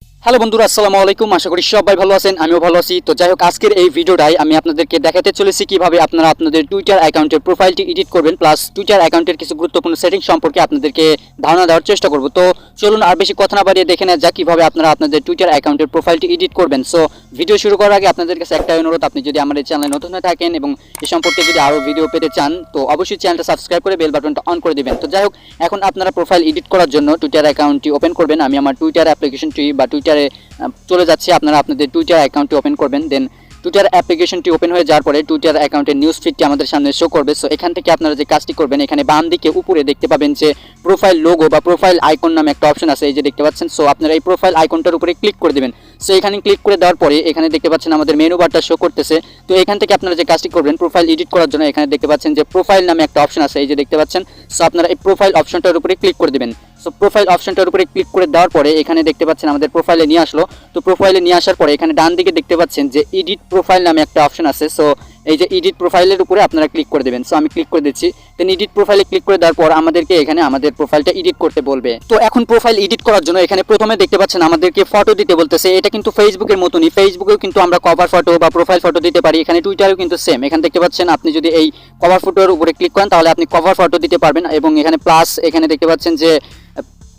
Hello বন্ধুরা, আসসালামু আলাইকুম। আশা করি সবাই ভালো আছেন, আমিও ভালো আছি। তো যাই হোক, আজকের এই ভিডিওটাই আমি আপনাদেরকে দেখাতে চলেছি কিভাবে আপনারা আপনাদের টুইটার অ্যাকাউন্টের প্রোফাইলটি এডিট করবেন, প্লাস টুইটার অ্যাকাউন্টের কিছু গুরুত্বপূর্ণ সেটিং সম্পর্কে আপনাদেরকে ধারণা দেওয়ার চেষ্টা করব। তো চলুন আর বেশি কথা না বাড়িয়ে দেখে নেওয়া যাক কিভাবে আপনারা আপনাদের টুইটার অ্যাকাউন্টের প্রোফাইলটি এডিট করবেন। সো ভিডিও শুরু করার আগে আপনাদের কাছে একটাই অনুরোধ, আপনি যদি আমার এই চ্যানেলে নতুন হয়ে থাকেন এবং এ সম্পর্কে যদি আরও ভিডিও পেতে চান তো অবশ্যই চ্যানেলটা সাবস্ক্রাইব করে বেল বাটনটা অন করে দিবেন। তো যাই হোক, এখন আপনারা প্রোফাইল এডিট করার জন্য টুইটার অ্যাকাউন্টটি ওপেন করবেন। আমি আমার টুইটার অ্যাপ্লিকেশনটি বা টুইটারে চলে যাচ্ছি। আপনারা আপনাদের টুইটার অ্যাকাউন্টটি ওপেন করবেন। দেন টুইটার অ্যাপ্লিকেশনটি ওপেন হয়ে যাওয়ার পরে টুইটার অ্যাকাউন্টের নিউজ ফিডটি আমাদের সামনে শো করবে। সো এখান থেকে আপনারা যে কাজটি করবেন, এখানে বাম দিকে উপরে দেখতে পাবেন যে প্রোফাইল লোগো বা প্রোফাইল আইকন নামে একটা অপশন আছে, এই যে দেখতে পাচ্ছেন। সো আপনারা এই প্রোফাইল আইকনটার উপরে ক্লিক করে দেবেন। সো এখানে ক্লিক করে দেওয়ার পরে এখানে দেখতে পাচ্ছেন আমাদের মেনু বারটা শো করতেছে। তো এখান থেকে আপনারা যে কাজটি করবেন, প্রোফাইল এডিট করার জন্য এখানে দেখতে পাচ্ছেন যে প্রোফাইল নামে একটা অপশন আছে, এই যে দেখতে পাচ্ছেন। সো আপনারা এই প্রোফাইল অপশনটার উপরে ক্লিক করে দেবেন। সো প্রোফাইল অপশনটার উপরে ক্লিক করে দেওয়ার পরে এখানে দেখতে পাচ্ছেন আমাদের প্রোফাইলে নিয়ে আসলো। তো প্রোফাইলে নিয়ে আসার পরে এখানে ডান দিকে দেখতে পাচ্ছেন যে এডিট প্রোফাইল নামে একটা অপশন আছে। সো এই যে এডিট প্রোফাইলের উপরে আপনারা ক্লিক করে দেবেন। সো আমি ক্লিক করে দিচ্ছি। দেন এডিট প্রোফাইলে ক্লিক করে দেওয়ার পর আমাদেরকে এখানে আমাদের প্রোফাইলটা এডিট করতে বলবে। তো এখন প্রোফাইল এডিট করার জন্য এখানে প্রথমে দেখতে পাচ্ছেন আমাদেরকে ফটো দিতে বলতেছে। এটা কিন্তু ফেসবুকের মতনই, ফেসবুকেও কিন্তু আমরা কভার ফটো বা প্রোফাইল ফটো দিতে পারি। এখানে টুইটারেও কিন্তু সেম। এখানে দেখতে পাচ্ছেন আপনি যদি এই কভার ফটোর উপরে ক্লিক করেন তাহলে আপনি কভার ফটো দিতে পারবেন। এবং এখানে প্লাস এখানে দেখতে পাচ্ছেন যে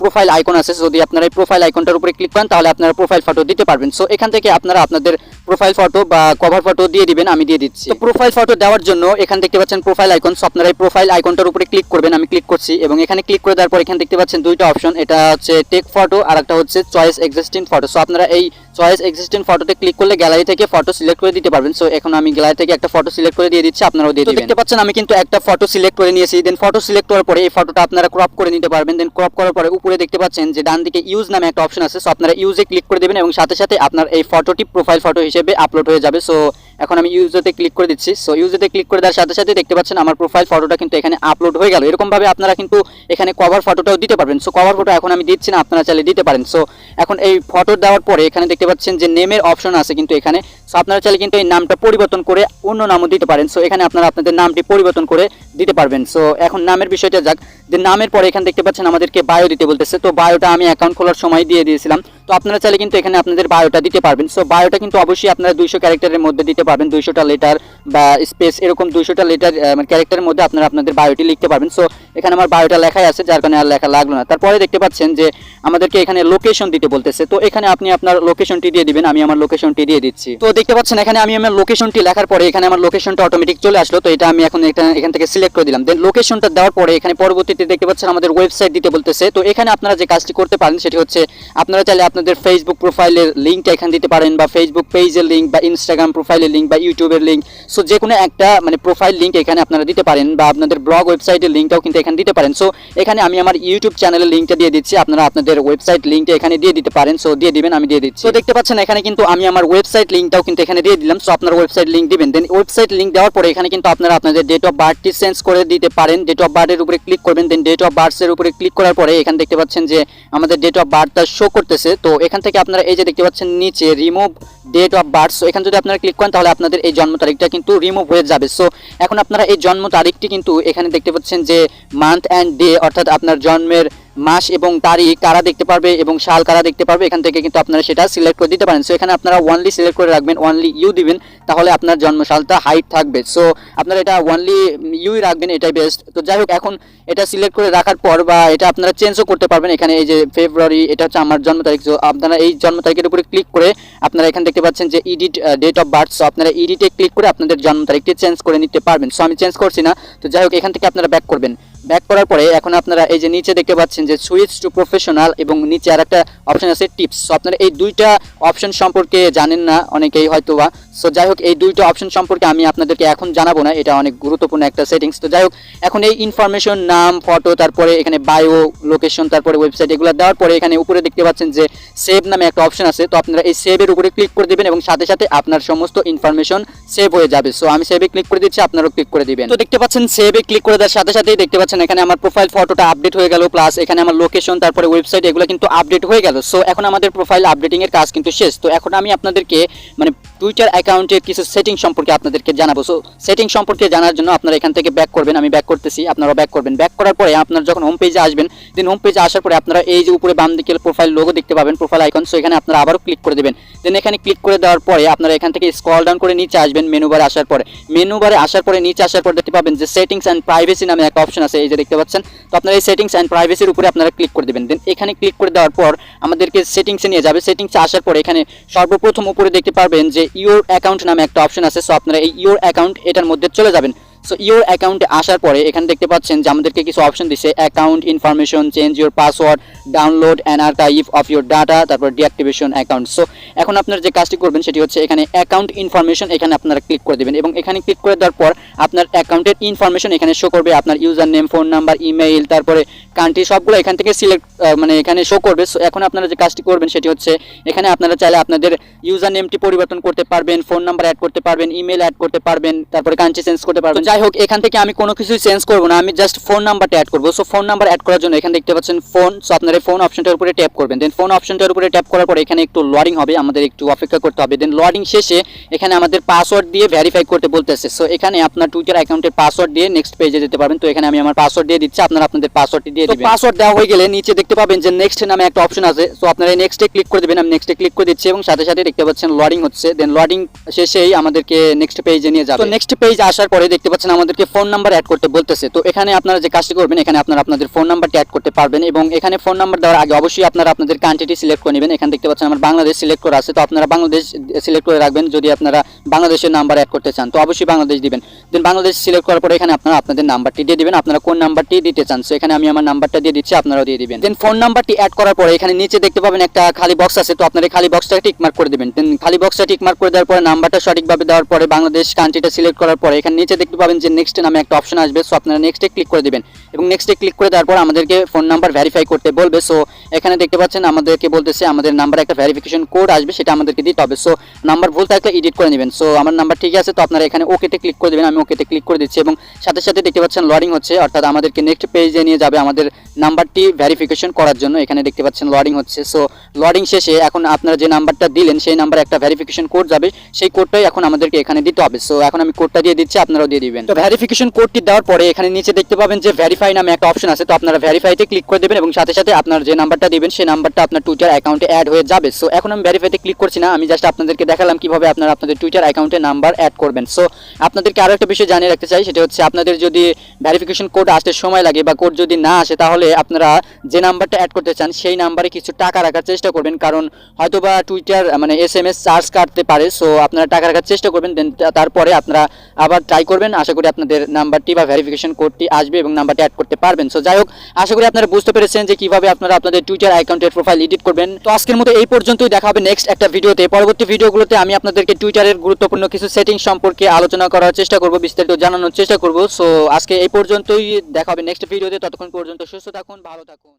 প্রোফাইল আইকন আছে, যদি আপনারা এই প্রোফাইল আইকনটার উপরে ক্লিক করেন তাহলে আপনারা প্রোফাইল ফটো দিতে পারবেন। সো এখান থেকে আপনারা আপনাদের প্রোফাইল ফটো বা কভার ফটো দিয়ে দিবেন। আমি দিয়ে দিচ্ছি। তো প্রোফাইল ফটো দেওয়ার জন্য এখানে দেখতে পাচ্ছেন প্রোফাইল আইকন। সো আপনারা এই প্রোফাইল আইকনটার উপরে ক্লিক করবেন। আমি ক্লিক করছি এবং এখানে ক্লিক করে দেওয়ার পর এখানে দেখতে পাচ্ছেন দুইটা অপশন, এটা হচ্ছে টেক ফটো আর একটা হচ্ছে চয়েস এক্সিস্টিং ফটো। সো আপনারা এই চয়েস এক্সিস্টিং ফটোতে ক্লিক করলে গ্যালারি থেকে ফটো সিলেক্ট করে দিতে পারবেন। সো এখন আমি গ্যালারি থেকে একটা ফটো সিলেক্ট করে দিয়ে দিচ্ছি, আপনারাও দিয়ে দিবেন। দেখতে পাচ্ছেন আমি কিন্তু একটা ফটো সিলেক্ট করে নিয়েছি। দেন ফটো সিলেক্ট করার পরে এই ফটোটা আপনারা ক্রপ করে নিতে পারবেন। দেন ক্রপ করার পরে উপরে দেখতে পাচ্ছেন যে ডান দিকে ইউজ নামে একটা অপশন আছে। সো আপনারা ইউজে ক্লিক করে দেবেন এবং সাথে সাথে আপনার এই ফটোটি প্রোফাইল ফটো হিসেবে আপলোড হয়ে যাবে। সো এখন আমি ইউজেতে ক্লিক করে দিচ্ছি। সো ইউজেতে ক্লিক করে দেওয়ার সাথে সাথে দেখতে পাচ্ছেন আমার প্রোফাইল ফটোটা কিন্তু এখানে আপলোড হয়ে গেল। এরকম ভাবে আপনারা কিন্তু এখানে কভার ফটোটাও দিতে পারবেন। সো কভার ফটো এখন আমি দিচ্ছি না, আপনারা চাইলে দিতে পারেন। সো এখন এই ফটো দেওয়ার পরে এখানে দেখতে পাচ্ছেন যে নেমের অপশন আছে কিন্তু এখানে। সো আপনারা চাইলে কিন্তু এই নামটা পরিবর্তন করে অন্য নামও দিতে পারেন। সো এখানে আপনারা আপনাদের নামটি পরিবর্তন করে দিতে পারবেন। সো এখন নামের বিষয়টা যাক। যে নামের পরে এখানে দেখতে পাচ্ছেন আমাদেরকে বায়ো দিতে বলতেছে। তো বায়োটা আমি অ্যাকাউন্ট খোলার সময় দিয়ে দিয়েছিলাম। তো আপনারা চাইলে কিন্তু এখানে আপনাদের বায়োটা দিতে পারবেন। সো বায়োটা কিন্তু অবশ্যই আপনারা 200 ক্যারেক্টারের মধ্যে দিতে পারবেন, 200টা লেটার বা স্পেস এরকম 200টা লেটার ক্যারেক্টারের মধ্যে আপনারা আপনাদের বায়োটি লিখতে পারবেন। সো এখানে আমার বায়োটা লেখাই আছে, যার কারণে আর লেখা লাগলো না। তারপরে দেখতে পাচ্ছেন যে আমাদেরকে এখানে লোকেশন দিতে বলতেছে। তো এখানে আপনি আপনার লোকেশনটি দিয়ে দিবেন। আমি আমার লোকেশনটি দিয়ে দিচ্ছি। তো দেখতে পাচ্ছেন এখানে আমি আমার লোকেশনটি লেখার পরে এখানে আমার লোকেশনটা অটোমেটিক চলে আসলো। তো এটা আমি এখন এখান থেকে সিলেক্ট করে দিলাম। দেন লোকেশনটা দেওয়ার পরে এখানে পরবর্তীতে দেখতে পাচ্ছেন আমাদের ওয়েবসাইট দিতে বলতেছে। তো এখানে আপনারা যে কাজটি করতে পারেন সেটি হচ্ছে আপনারা চাইলে আপনাদের ফেসবুক প্রোফাইলের লিঙ্কটা এখানে দিতে পারেন, বা ফেসবুক পেজের লিঙ্ক, বা ইনস্টাগ্রাম প্রোফাইলের লিঙ্ক, বা ইউটিউবের লিঙ্ক। সো যে কোনো একটা প্রোফাইল লিঙ্ক এখানে আপনারা দিতে পারেন, বা আপনাদের ব্লগ ওয়েবসাইটের লিঙ্কটাও কিন্তু এখানে দিতে পারেন। সো এখানে আমি আমার ইউটিউব চ্যানেলের লিঙ্কটা দিয়ে দিচ্ছি, আপনারা আপনাদের ওয়েবসাইট লিঙ্কটা এখানে দিয়ে দিতে পারেন। সো দিয়ে দিবেন, আমি দিয়ে দিচ্ছি। তো দেখতে পাচ্ছেন এখানে কিন্তু আমি আমার ওয়েবসাইট লিঙ্কটাও কিন্তু এখানে দিয়ে দিলাম। সো আপনার ওয়েবসাইট লিঙ্ক দিবেন। দেন ওয়েবসাইট লিঙ্ক দেওয়ার পরে এখানে কিন্তু আপনারা আপনাদের ডেট অফ বার্থটি চেঞ্জ করে দিতে পারেন। ডেট অফ বার্থের উপরে ক্লিক করবেন। দেন ডেট অফ বার্থের উপরে ক্লিক করার পরে এখানে দেখতে পাচ্ছেন যে আমাদের ডেট অফ বার্থটা শো করতেছে। তো এখান থেকে আপনারা এই যে দেখতে পাচ্ছেন নিচে remove date of birth. So এখানে যদি আপনারা ক্লিক করেন তাহলে আপনাদের এই জন্ম তারিখটা কিন্তু রিমুভ হয়ে যাবে। সো এখন আপনারা এই জন্ম তারিখটি কিন্তু এখানে দেখতে পাচ্ছেন যে মান্থ অ্যান্ড ডে, অর্থাৎ আপনার জন্মের মাস এবং তারিখ কারা দেখতে পারবে এবং সাল কারা দেখতে পারবে, এখান থেকে কিন্তু আপনারা সেটা সিলেক্ট করে দিতে পারেন। সো এখানে আপনারা ওয়ানলি সিলেক্ট করে রাখবেন, ওয়ানলি ইউ দিবেন, তাহলে আপনার জন্ম সালটা হাইট থাকবে। সো আপনারা এটা ওয়ানলি ইউই রাখবেন, এটাই বেস্ট। তো যাই হোক, এখন এটা সিলেক্ট করে রাখার পর বা এটা আপনারা চেঞ্জও করতে পারবেন। এখানে এই যে ফেব্রুয়ারি, এটা হচ্ছে আমার জন্ম তারিখ। সো আপনারা এই জন্ম তারিখের উপরে ক্লিক করে আপনারা এখানে দেখতে পাচ্ছেন যে edit date of birth. So আপনারা এডিটে ক্লিক করে আপনাদের জন্ম তারিখটি চেঞ্জ করে নিতে পারবেন। সো আমি চেঞ্জ করছি না। তো যাই হোক, এখান থেকে আপনারা ব্যাক করবেন। ব্যাক করার পরে এখন আপনারা এই যে নিচে দেখতে পাচ্ছেন যে সুইচ টু প্রফেশনাল এবং নিচে আর একটা অপশন আছে টিপস। সো আপনারা এই দুইটা অপশন সম্পর্কে জানেন না অনেকেই হয়তোবা। সো যাই হোক, এই দুইটা অপশন সম্পর্কে আমি আপনাদেরকে এখন জানাবো না, এটা অনেক গুরুত্বপূর্ণ একটা সেটিংস। তো যাই হোক, এখন এই ইনফরমেশন, নাম, ফটো, তারপরে এখানে বায়ো, লোকেশন, তারপরে ওয়েবসাইট, এগুলো দেওয়ার পরে এখানে উপরে দেখতে পাচ্ছেন যে সেভ নামে একটা অপশন আছে। তো আপনারা এই সেভের উপরে ক্লিক করে দেবেন এবং সাথে সাথে আপনার সমস্ত ইনফরমেশন সেভ হয়ে যাবে। সো আমি সেভে ক্লিক করে দিচ্ছি, আপনারাও ক্লিক করে দিবেন। তো দেখতে পাচ্ছেন সেভে ক্লিক করে দেওয়ার সাথে সাথেই দেখতে পাচ্ছেন এখানে আমার প্রোফাইল ফটোটা আপডেট হয়ে গেল, প্লাস এখানে আমার লোকেশন, তারপরে ওয়েবসাইট, এগুলো কিন্তু আপডেট হয়ে গেল। সো এখন আমাদের প্রোফাইল আপডেটিং এর কাজ কিন্তু শেষ। তো এখন আমি আপনাদেরকে টুইটার অ্যাকাউন্টের কিছু সেটিং সম্পর্কে আপনাদেরকে জানাবো। সো সেটিং সম্পর্কে জানার জন্য আপনারা এখান থেকে ব্যাক করবেন, আমি ব্যাক করতেছি, আপনারাও ব্যাক করবেন। ব্যাক করার পরে আপনারা যখন হোম পেজে আসবেন, দেন হোম পেজে আসার পরে আপনারা এই যে উপরে বাম দিকে প্রোফাইল লোগো দেখতে পাবেন, প্রোফাইল আইকন। সো এখানে আপনারা আবারও ক্লিক করে দেবেন। দেন এখানে ক্লিক করে দেওয়ার পরে আপনারা এখান থেকে স্ক্রল ডাউন করে নিচে আসবেন, মেনু বারে আসার পরে নিচে আসার পর দেখতে পাবেন যে সেটিংস অ্যান্ড প্রাইভেসি নামে একটা অপশন আছে, এই যে দেখতে পাচ্ছেন। তো আপনারা এই সেটিংস অ্যান্ড প্রাইভেসির উপরে আপনারা ক্লিক করে দেবেন। দেন এখানে ক্লিক করে দেওয়ার পর আমাদেরকে সেটিংসে নিয়ে যাবে। সেটিংসে আসার পরে এখানে সর্বপ্রথম উপরে দেখতে পারবেন যে ইওর অ্যাকাউন্ট নামে একটা অপশন আছে। সো আপনারা এই ইওর অ্যাকাউন্ট এটার মধ্যে চলে যাবেন। সো ইওর অ্যাকাউন্টে আসার পরে এখানে দেখতে পাচ্ছেন যে আমাদেরকে কিছু অপশন দিচ্ছে, account information, change your password, download and archive of your data, তারপর ডিঅ্যাক্টিভেশন অ্যাকাউন্ট। সো এখন আপনারা যে কাজটি করবেন সেটি হচ্ছে এখানে অ্যাকাউন্ট ইনফরমেশন, এখানে আপনারা ক্লিক করে দেবেন এবং এখানে ক্লিক করে দেওয়ার পর আপনার অ্যাকাউন্টের ইনফরমেশন এখানে শো করবে, আপনার user name, phone number, email, তারপরে কান্ট্রি, সবগুলো এখান থেকে সিলেক্ট এখানে শো করবে। সো এখন আপনারা যে কাজটি করবেন সেটি হচ্ছে এখানে আপনারা চাইলে আপনাদের ইউজার নেমটি পরিবর্তন করতে পারবেন, ফোন নাম্বার অ্যাড করতে পারবেন, ইমেল অ্যাড করতে পারবেন, তারপরে কান্ট্রি চেঞ্জ করতে পারবেন। যাই হোক, এখান থেকে আমি কোনো কিছুই চেঞ্জ করব না, আমি জাস্ট ফোন নাম্বারটা অ্যাড করব। সো ফোন নাম্বার অ্যাড করার জন্য এখানে দেখতে পাচ্ছেন ফোন। সো আপনারা এই ফোন অপশনটার উপরে ট্যাপ করবেন। দেন ফোন অপশনটার উপরে ট্যাপ করার পরে এখানে একটু লোডিং হবে, আমাদের একটু অপেক্ষা করতে হবে। দেন লোডিং শেষে এখানে আমাদের পাসওয়ার্ড দিয়ে ভেরিফাই করতে বলতেছে। সো এখানে আপনার টুইটার অ্যাকাউন্টের পাসওয়ার্ড দিয়ে নেক্সট পেজে যেতে পারবেন। তো এখানে আমি আমার পাসওয়ার্ড দিয়ে দিচ্ছি, আপনারা আপনাদের পাসওয়ার্ডটি দিয়ে দিবেন। পাসওয়ার্ড দেওয়া হয়ে গেলে নিচে দেখতে পাবেন যে নেক্সট নামে একটা অপশন আছে। সো আপনারা এই নেক্সটে ক্লিক করে দেবেন। আমি নেক্সটে ক্লিক করে দিচ্ছি এবং সাথে সাথে দেখতে পাচ্ছেন লোডিং হচ্ছে। দেন লোডিং শেষেই আমাদেরকে নেক্সট পেজে নিয়ে যাবে। তো নেক্সট পেজ আসার পরে দেখতে পাচ্ছেন আমাদেরকে ফোন নাম্বার অ্যাড করতে বলতেছে। তো এখানে আপনারা যে কাজটি করবেন, এখানে আপনারা আপনাদের ফোন নাম্বারটি অ্যাড করতে পারবেন এবং এখানে ফোন নাম্বার দেওয়ার আগে অবশ্যই আপনারা আপনাদের কান্ট্রিটি সিলেক্ট করে নেবেন। এখানে দেখতে পাচ্ছেন আমার বাংলাদেশ সিলেক্ট করা আছে, তো আপনারা বাংলাদেশ সিলেক্ট করে রাখবেন যদি আপনারা বাংলাদেশের নাম্বার অ্যাড করতে চান, তো অবশ্যই বাংলাদেশ দিবেন। দেন বাংলাদেশ সিলেক্ট করার পরে এখানে আপনারা আপনাদের নাম্বারটি দিয়ে দিবেন, আপনারা কোন নাম্বারটি দিতে চান। সো এখানে আমি আমার নাম্বারটা দিয়ে দিচ্ছি, আপনারাও দিয়ে দিবেন। দেন ফোন নাম্বারটি অ্যাড করার পরে এখানে নিচে দেখতে পাবেন একটা খালি বক্স আছে, তো আপনারা এই খালি বক্সটা টিক মার্ক করে দিবেন। দেন খালি বক্সটা টিক মার্ক করে দেওয়ার পরে নাম্বারটা সঠিকভাবে দেওয়ার পরে বাংলাদেশ কান্ট্রিটা সিলেক্ট করার পরে এখানে নিচে দেখতে পাবেন যে নেক্সট নামে একটা অপশন আসবে। সো আপনারা নেক্সটে ক্লিক করে দিবেন এবং নেক্সটে ক্লিক করে দেওয়ার পর আমাদেরকে ফোন নাম্বার ভেরিফাই করতে বলবে। সো এখানে দেখতে পাচ্ছেন আমাদেরকে বলতেছে আমাদের নাম্বার একটা ভেরিফিকেশন কোড আসবে, সেটা আমাদেরকে দিতে হবে। সো নাম্বার ভুল থাকলে এডিট করে নেবেন। সো আমার নাম্বার ঠিক আছে, তো আপনারা এখানে ওকেতে ক্লিক করে দেবেন। আমি ওকেতে ক্লিক করে দিচ্ছি এবং সাথে সাথে দেখতে পাচ্ছেন লোডিং হচ্ছে, অর্থাৎ আমাদেরকে নেক্সট পেজে নিয়ে যাবে আমাদের নাম্বারটি ভেরিফিকেশন করার জন্য। এখানে দেখতে পাচ্ছেন লোডিং হচ্ছে। সো লোডিং শেষে এখন আপনারা যে নাম্বারটা দিলেন সেই নাম্বারে একটা ভেরিফিকেশন কোড যাবে, সেই কোডটাই এখন আমাদেরকে এখানে দিতে হবে। সো এখন আমি কোডটা দিয়ে দিচ্ছি, আপনারাও দিয়ে দিবেন। তো ভেরিফিকেশন কোডটি দেওয়ার পরে এখানে নিচে দেখতে পাবেন যে ভেরিফাই নামে একটা অপশন আছে, তো আপনারা ভেরিফাইতে ক্লিক করে দেবেন এবং সাথে সাথে আপনার যে নাম্বারটা দিবেন সেই নাম্বারটা আপনার টুইটার অ্যাকাউন্টে অ্যাড হয়ে যাবে। সো এখন আমি ভেরিফাইতে ক্লিক করছি না, আমি জাস্ট আপনাদেরকে দেখালাম কিভাবে আপনারা আপনাদের টুইটার অ্যাকাউন্টে নাম্বার অ্যাড করবেন। সো আপনাদেরকে আরো একটা বিষয় জানিয়ে রাখতে চাই, সেটা হচ্ছে আপনাদের যদি ভেরিফিকেশন কোড আসতে সময় লাগে বা কোড যদি না আসে, তাহলে আপনারা যে নাম্বারটা অ্যাড করতে চান সেই নাম্বারে কিছু টাকা রাখার চেষ্টা করবেন, কারণ হয়তোবা টুইটার SMS চার্জ কাটতে পারে। সো আপনারা টাকা রাখার চেষ্টা করবেন, দেন তারপরে আপনারা আবার ট্রাই করবেন। আশা করি আপনাদের নাম্বারটি বা ভেরিফিকেশন কোডটি আসবে এবং নাম্বারটি অ্যাড করতে পারবেন। সো যাই হোক, আশা করি আপনারা বুঝতে পেরেছেন যে কিভাবে আপনারা আপনাদের টুইটার অ্যাকাউন্টের প্রোফাইল এডিট করবেন। তো আজকের মতো এই পর্যন্তই, দেখা হবে নেক্সট একটা ভিডিওতে। পরবর্তী ভিডিওগুলোতে আমি আপনাদেরকে টুইটারের গুরুত্বপূর্ণ কিছু সেটিং সম্পর্কে আলোচনা করার চেষ্টা করব, বিস্তারিত জানানোর চেষ্টা করব। সো আজকে এই পর্যন্তই, দেখা হবে নেক্সট ভিডিওতে। ততক্ষণ পর্যন্ত সুস্থ থাকুন, ভালো থাকুন।